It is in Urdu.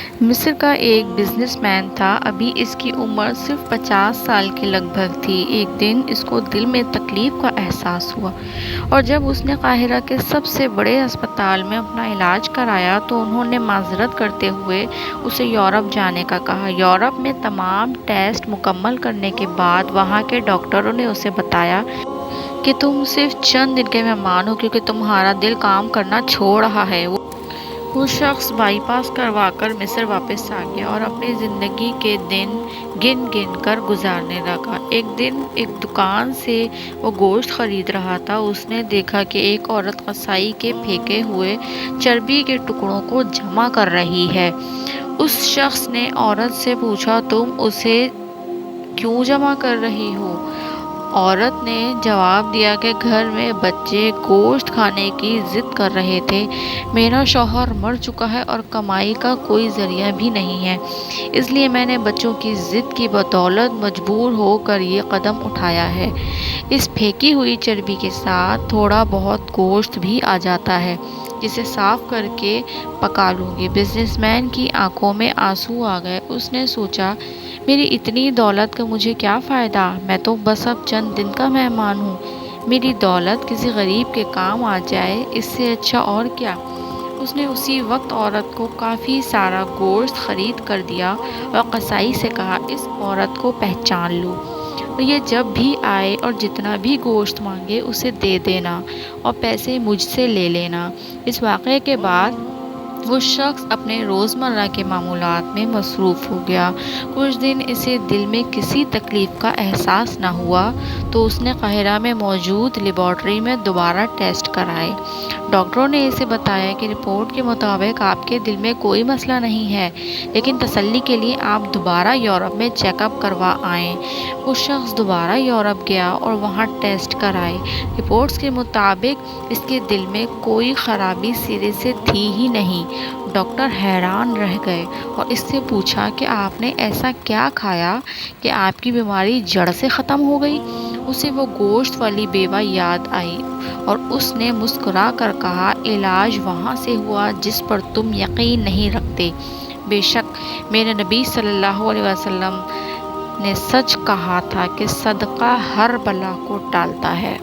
مصر کا ایک بزنس مین تھا۔ ابھی اس کی عمر صرف 50 سال کے لگ بھگ تھی۔ ایک دن اس کو دل میں تکلیف کا احساس ہوا اور جب اس نے قاہرہ کے سب سے بڑے ہسپتال میں اپنا علاج کرایا تو انہوں نے معذرت کرتے ہوئے اسے یورپ جانے کا کہا۔ یورپ میں تمام ٹیسٹ مکمل کرنے کے بعد وہاں کے ڈاکٹروں نے اسے بتایا کہ تم صرف چند دن کے مہمان ہو کیونکہ تمہارا دل کام کرنا چھوڑ رہا ہے۔ وہ شخص بائی پاس کروا کر مصر واپس آ گیا اور اپنی زندگی کے دن گن گن کر گزارنے لگا۔ ایک دن ایک دکان سے وہ گوشت خرید رہا تھا۔ اس نے دیکھا کہ ایک عورت قصائی کے پھینکے ہوئے چربی کے ٹکڑوں کو جمع کر رہی ہے۔ اس شخص نے عورت سے پوچھا، تم اسے کیوں جمع کر رہی ہو؟ عورت نے جواب دیا کہ گھر میں بچے گوشت کھانے کی ضد کر رہے تھے۔ میرا شوہر مر چکا ہے اور کمائی کا کوئی ذریعہ بھی نہیں ہے، اس لیے میں نے بچوں کی ضد کی بدولت مجبور ہو کر یہ قدم اٹھایا ہے۔ اس پھینکی ہوئی چربی کے ساتھ تھوڑا بہت گوشت بھی آ جاتا ہے جسے صاف کر کے پکا لوں گی۔ بزنس مین کی آنکھوں میں آنسو آ گئے۔ اس نے سوچا، میری اتنی دولت کا مجھے کیا فائدہ؟ میں تو بس اب چند دن کا مہمان ہوں۔ میری دولت کسی غریب کے کام آ جائے، اس سے اچھا اور کیا؟ اس نے اسی وقت عورت کو کافی سارا گوشت خرید کر دیا اور قصائی سے کہا، اس عورت کو پہچان لو اور یہ جب بھی آئے اور جتنا بھی گوشت مانگے اسے دے دینا اور پیسے مجھ سے لے لینا۔ اس واقعے کے بعد وہ شخص اپنے روزمرہ کے معمولات میں مصروف ہو گیا۔ کچھ دن اسے دل میں کسی تکلیف کا احساس نہ ہوا تو اس نے قاہرہ میں موجود لیبارٹری میں دوبارہ ٹیسٹ کرائے۔ ڈاکٹروں نے اسے بتایا کہ رپورٹ کے مطابق آپ کے دل میں کوئی مسئلہ نہیں ہے، لیکن تسلی کے لیے آپ دوبارہ یورپ میں چیک اپ کروا آئیں۔ وہ شخص دوبارہ یورپ گیا اور وہاں ٹیسٹ کرائے۔ رپورٹس کے مطابق اس کے دل میں کوئی خرابی سرے سے تھی ہی نہیں۔ ڈاکٹر حیران رہ گئے اور اس سے پوچھا کہ آپ نے ایسا کیا کھایا کہ آپ کی بیماری جڑ سے ختم ہو گئی؟ اسے وہ گوشت والی بیوہ یاد آئی اور اس نے مسکرا کر کہا، علاج وہاں سے ہوا جس پر تم یقین نہیں رکھتے۔ بے شک میرے نبی صلی اللہ علیہ وسلم نے سچ کہا تھا کہ صدقہ ہر بلا کو ٹالتا ہے۔